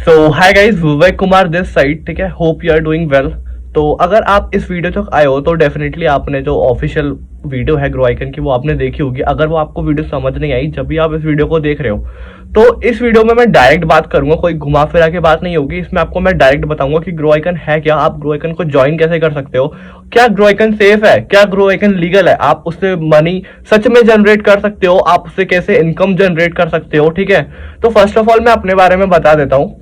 So hi guys, Vivek Kumar this side. ठीक है, hope you are doing well. तो अगर आप इस वीडियो तक आए हो तो डेफिनेटली आपने जो ऑफिशियल वीडियो है ग्रो आइकन की वो आपने देखी होगी। अगर वो आपको वीडियो समझ नहीं आई जब भी आप इस वीडियो को देख रहे हो तो इस वीडियो में मैं डायरेक्ट बात करूंगा, कोई घुमा फिरा के बात नहीं होगी। इसमें आपको मैं डायरेक्ट बताऊंगा कि ग्रो आइकन है क्या, आप ग्रो आइकन को ज्वाइन कैसे कर सकते हो, क्या ग्रो आइकन सेफ है, क्या ग्रो आइकन लीगल है, आप उससे मनी सच में जनरेट कर सकते हो, आप उससे कैसे इनकम जनरेट कर सकते हो। ठीक है, तो फर्स्ट ऑफ ऑल मैं अपने बारे में बता देता हूँ।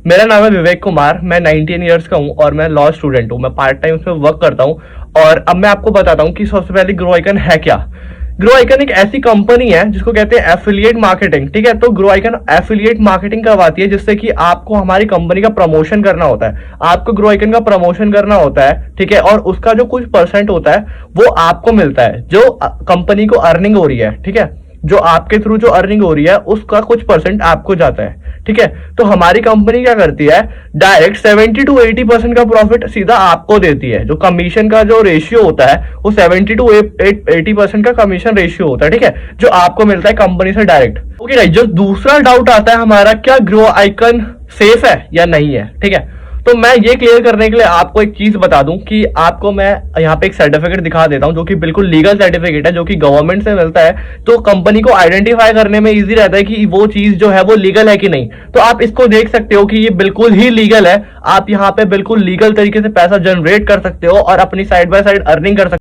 मेरा नाम है विवेक कुमार, मैं 19 ईयर्स का हूँ और मैं लॉ स्टूडेंट हूँ। मैं पार्ट टाइम उसमें वर्क करता हूँ। और अब मैं आपको बताता हूँ कि सबसे पहले ग्रो आइकन है क्या। ग्रो आइकन एक ऐसी कंपनी है जिसको कहते हैं एफिलिएट मार्केटिंग। ठीक है, तो ग्रो आइकन एफिलिएट मार्केटिंग करवाती है जिससे कि आपको हमारी कंपनी का प्रमोशन करना होता है, आपको ग्रो आइकन का प्रमोशन करना होता है। ठीक है, और उसका जो कुछ परसेंट होता है वो आपको मिलता है, जो कंपनी को अर्निंग हो रही है। ठीक है, जो आपके थ्रू जो अर्निंग हो रही है उसका कुछ परसेंट आपको जाता है। ठीक है, तो हमारी कंपनी क्या करती है, डायरेक्ट 70 to 80% का प्रॉफिट सीधा आपको देती है। जो कमीशन का जो रेशियो होता है वो 70 to 80% का कमीशन रेशियो होता है। ठीक है, जो आपको मिलता है कंपनी से डायरेक्ट। ओके राइट, जो दूसरा डाउट आता है हमारा, क्या ग्रो आइकन सेफ है या नहीं है। ठीक है, तो मैं ये क्लियर करने के लिए आपको एक चीज बता दूं कि आपको मैं यहाँ पे एक सर्टिफिकेट दिखा देता हूं जो कि बिल्कुल लीगल सर्टिफिकेट है, जो कि गवर्नमेंट से मिलता है। तो कंपनी को आइडेंटिफाई करने में इजी रहता है कि वो चीज जो है वो लीगल है कि नहीं। तो आप इसको देख सकते हो कि ये बिल्कुल ही लीगल है। आप यहाँ पे बिल्कुल लीगल तरीके से पैसा जनरेट कर सकते हो और अपनी साइड बाय साइड अर्निंग कर सकते हो।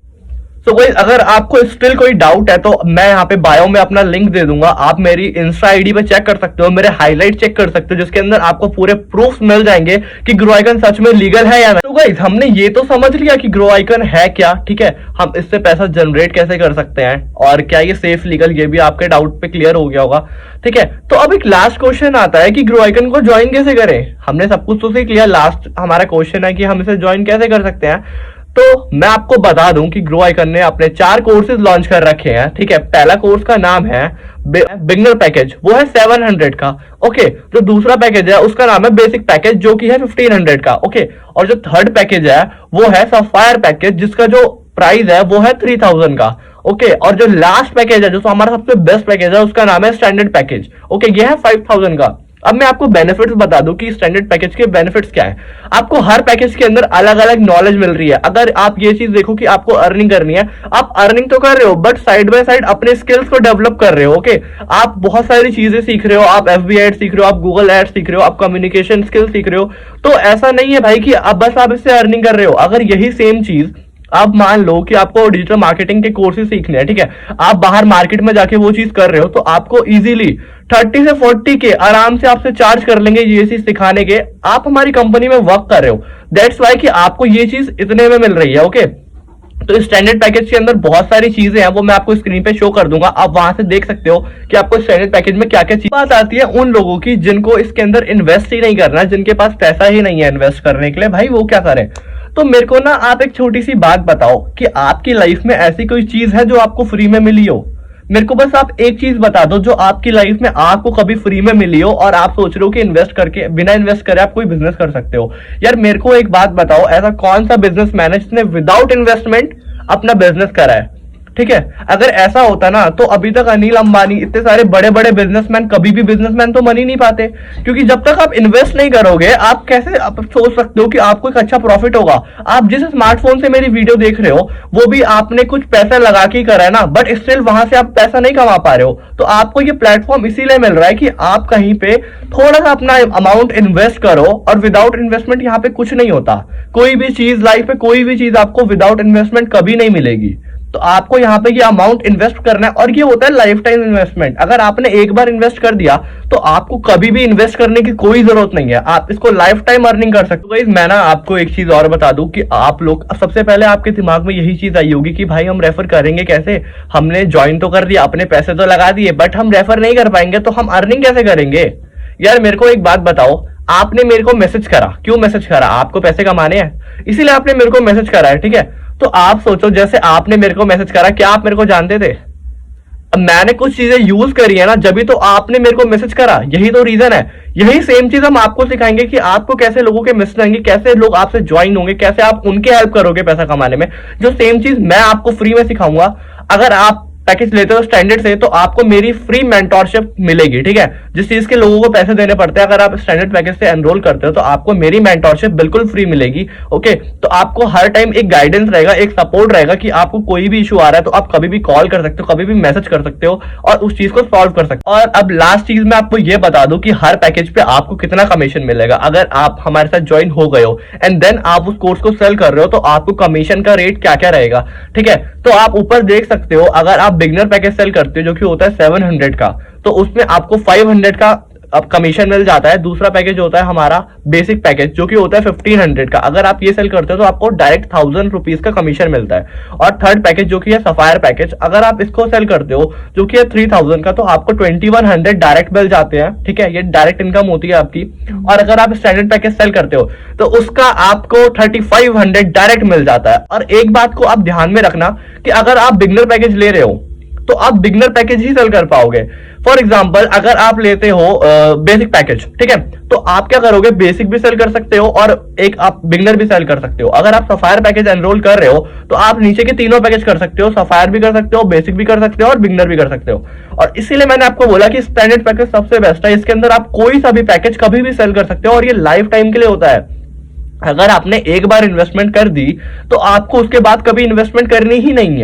सो गाइस, अगर आपको स्टिल कोई डाउट है तो मैं यहाँ पे बायो में अपना लिंक दे दूंगा, आप मेरी इंस्टा आईडी पे चेक कर सकते हो, मेरे हाईलाइट चेक कर सकते हो, जिसके अंदर आपको पूरे प्रूफ मिल जाएंगे कि ग्रो आइकन सच में लीगल है या नहीं। तो गाइस, हमने ये तो समझ लिया कि ग्रो आइकन है क्या। ठीक है, हम इससे पैसा जनरेट कैसे कर सकते हैं और क्या ये सेफ लीगल, ये भी आपके डाउट पे क्लियर हो गया होगा। ठीक है, तो अब एक लास्ट क्वेश्चन आता है कि ग्रो आइकन को ज्वाइन कैसे करें। हमने सब कुछ तो सीख लिया, लास्ट हमारा क्वेश्चन है कि हम इसे ज्वाइन कैसे कर सकते हैं। तो मैं आपको बता दूं कि ग्रो आइकन ने अपने 4 कोर्सेज लॉन्च कर रखे हैं। ठीक है, पहला कोर्स का नाम है बिगनर पैकेज, वो है 700 का। ओके, जो दूसरा पैकेज है उसका नाम है बेसिक पैकेज, जो कि है 1500 का। ओके, और जो थर्ड पैकेज है वो है सफायर पैकेज, जिसका जो प्राइस है वो है 3000 का। ओके, और जो लास्ट पैकेज है, जो हमारा सबसे बेस्ट पैकेज है, उसका नाम है स्टैंडर्ड पैकेज। ओके, ये है 5000 का। अब मैं आपको बेनिफिट्स बता दूं कि स्टैंडर्ड पैकेज के बेनिफिट्स क्या है। आपको हर पैकेज के अंदर अलग अलग नॉलेज मिल रही है। अगर आप ये चीज देखो कि आपको अर्निंग करनी है, आप अर्निंग तो कर रहे हो बट साइड बाय साइड अपने स्किल्स को डेवलप कर रहे हो। ओके, आप बहुत सारी चीजें सीख रहे हो, आप FB एड सीख रहे हो, आप गूगल एड सीख रहे हो, आप कम्युनिकेशन स्किल सीख रहे हो। तो ऐसा नहीं है भाई कि अब बस आप इससे अर्निंग कर रहे हो। अगर यही सेम चीज आप मान लो कि आपको डिजिटल मार्केटिंग के कोर्सेज सीखने हैं, ठीक है, आप बाहर मार्केट में जाके वो चीज कर रहे हो, तो आपको इजीली 30 से 40 के आराम से आपसे चार्ज कर लेंगे ये चीज सिखाने के। आप हमारी कंपनी में वर्क कर रहे हो, दैट्स वाई कि आपको ये चीज इतने में मिल रही है। ओके, तो स्टैंडर्ड पैकेज के अंदर बहुत सारी चीजें हैं, वो मैं आपको स्क्रीन पे शो कर दूंगा, आप वहां से देख सकते हो कि आपको स्टैंडर्ड पैकेज में क्या क्या चीज। बात आती है उन लोगों की जिनको इसके अंदर इन्वेस्ट ही नहीं करना, जिनके पास पैसा ही नहीं है इन्वेस्ट करने के लिए, भाई वो क्या करें। तो मेरे को ना आप एक छोटी सी बात बताओ कि आपकी लाइफ में ऐसी कोई चीज है जो आपको फ्री में मिली हो। मेरे को बस आप एक चीज बता दो जो आपकी लाइफ में आपको कभी फ्री में मिली हो और आप सोच रहे हो कि इन्वेस्ट करके, बिना इन्वेस्ट करे आप कोई बिजनेस कर सकते हो। यार मेरे को एक बात बताओ, ऐसा कौन सा बिजनेसमैन है जिसने विदाउट इन्वेस्टमेंट अपना बिजनेस करा है। ठीक है, अगर ऐसा होता ना तो अभी तक अनिल अंबानी, इतने सारे बड़े बड़े बिजनेसमैन कभी भी बिजनेसमैन तो बन ही नहीं पाते। क्योंकि जब तक आप इन्वेस्ट नहीं करोगे आप कैसे आप सोच सकते हो कि आपको एक अच्छा प्रॉफिट होगा। आप जिस स्मार्टफोन से मेरी वीडियो देख रहे हो वो भी आपने कुछ पैसा लगा के करा है ना, बट स्टिल वहां से आप पैसा नहीं कमा पा रहे हो। तो आपको ये प्लेटफॉर्म इसीलिए मिल रहा है कि आप कहीं पे थोड़ा सा अपना अमाउंट इन्वेस्ट करो, और विदाउट इन्वेस्टमेंट यहाँ पे कुछ नहीं होता। कोई भी चीज लाइफ में, कोई भी चीज आपको विदाउट इन्वेस्टमेंट कभी नहीं मिलेगी। तो आपको यहाँ पे ये अमाउंट इन्वेस्ट करना है, और ये होता है लाइफ टाइम इन्वेस्टमेंट। अगर आपने एक बार इन्वेस्ट कर दिया तो आपको कभी भी इन्वेस्ट करने की कोई जरूरत नहीं है, आप इसको लाइफ टाइम अर्निंग कर सकते हो। गाइस, मैं ना आपको एक चीज और बता दूं कि आप लोग सबसे पहले आपके दिमाग में यही चीज आई होगी कि भाई हम रेफर करेंगे कैसे, हमने ज्वाइन तो कर दिया, अपने पैसे तो लगा दिए, बट हम रेफर नहीं कर पाएंगे तो हम अर्निंग कैसे करेंगे। यार मेरे को एक बात बताओ, आपने मेरे को मैसेज करा, क्यों मैसेज करा, आपको पैसे कमाने हैं इसीलिए आपने मेरे को मैसेज करा है। ठीक है, तो आप सोचो जैसे आपने मेरे को मैसेज करा, क्या आप मेरे को जानते थे। अब मैंने कुछ चीजें यूज करी है ना, जब भी तो आपने मेरे को मैसेज करा, यही तो रीजन है। यही सेम चीज हम आपको सिखाएंगे कि आपको कैसे लोगों के मैसेज आएंगे, कैसे लोग आपसे ज्वाइन होंगे, कैसे आप उनके हेल्प करोगे पैसा कमाने में। जो सेम चीज मैं आपको फ्री में सिखाऊंगा, अगर आप पैकेज लेते हो स्टैंडर्ड से, तो आपको मेरी फ्री मेंटोरशिप मिलेगी, ठीक है। जिस चीज के लोगों को पैसे देने पड़ते हैं, अगर आप स्टैंडर्ड पैकेज से एनरोल करते हो तो आपको मेरी मेंटोरशिप बिल्कुल फ्री मिलेगी। ओके, तो आपको हर टाइम एक गाइडेंस रहेगा, एक सपोर्ट रहेगा कि आपको कोई भी इशू आ रहा है तो आप कभी भी कॉल कर सकते हो, कभी भी मैसेज कर सकते हो और उस चीज को सॉल्व कर सकते हो। और अब लास्ट चीज मैं आपको ये बता दूं कि हर पैकेज पे आपको कितना कमीशन मिलेगा। अगर आप हमारे साथ ज्वाइन हो गए हो एंड देन आप उस कोर्स को सेल कर रहे हो तो आपको कमीशन का रेट क्या क्या रहेगा, ठीक है। तो आप ऊपर देख सकते हो, अगर आप बिगनर पैकेज सेल करते हो जो कि होता है 700 का, तो उसमें आपको 500 का अब कमीशन मिल जाता है। दूसरा पैकेज होता है हमारा बेसिक पैकेज जो कि होता है 1500 का। अगर आप ये सेल करते हो तो आपको डायरेक्ट 1000 रुपीज का कमीशन मिलता है। और थर्ड पैकेज जो कि है सफायर पैकेज, अगर आप इसको सेल करते हो जो कि है 3000 का, तो आपको 2100 डायरेक्ट मिल जाते हैं, ठीक है। ये डायरेक्ट इनकम होती है आपकी। और अगर आप स्टैंडर्ड पैकेज सेल करते हो तो उसका आपको 3500 डायरेक्ट मिल जाता है। और एक बात को आप ध्यान में रखना कि अगर आप बिगनर पैकेज ले रहे हो तो आप बिगनर पैकेज ही सेल कर पाओगे। फॉर एग्जाम्पल, अगर आप लेते हो बेसिक पैकेज, ठीक है, तो आप क्या करोगे, बेसिक भी सेल कर सकते हो और एक आप बिगनर भी सेल कर सकते हो। अगर आप सफायर पैकेज एनरोल कर रहे हो तो आप नीचे के तीनों पैकेज कर सकते हो, सफायर भी कर सकते हो, बेसिक भी कर सकते हो और बिगनर भी कर सकते हो। और इसीलिए मैंने आपको बोला कि स्टैंडर्ड पैकेज सबसे बेस्ट है। इसके अंदर आप कोई सा भी पैकेज कभी भी सेल कर सकते हो और ये लाइफ टाइम के लिए होता है। अगर आपने एक बार इन्वेस्टमेंट कर दी तो आपको उसके बाद कभी इन्वेस्टमेंट करनी ही नहीं है।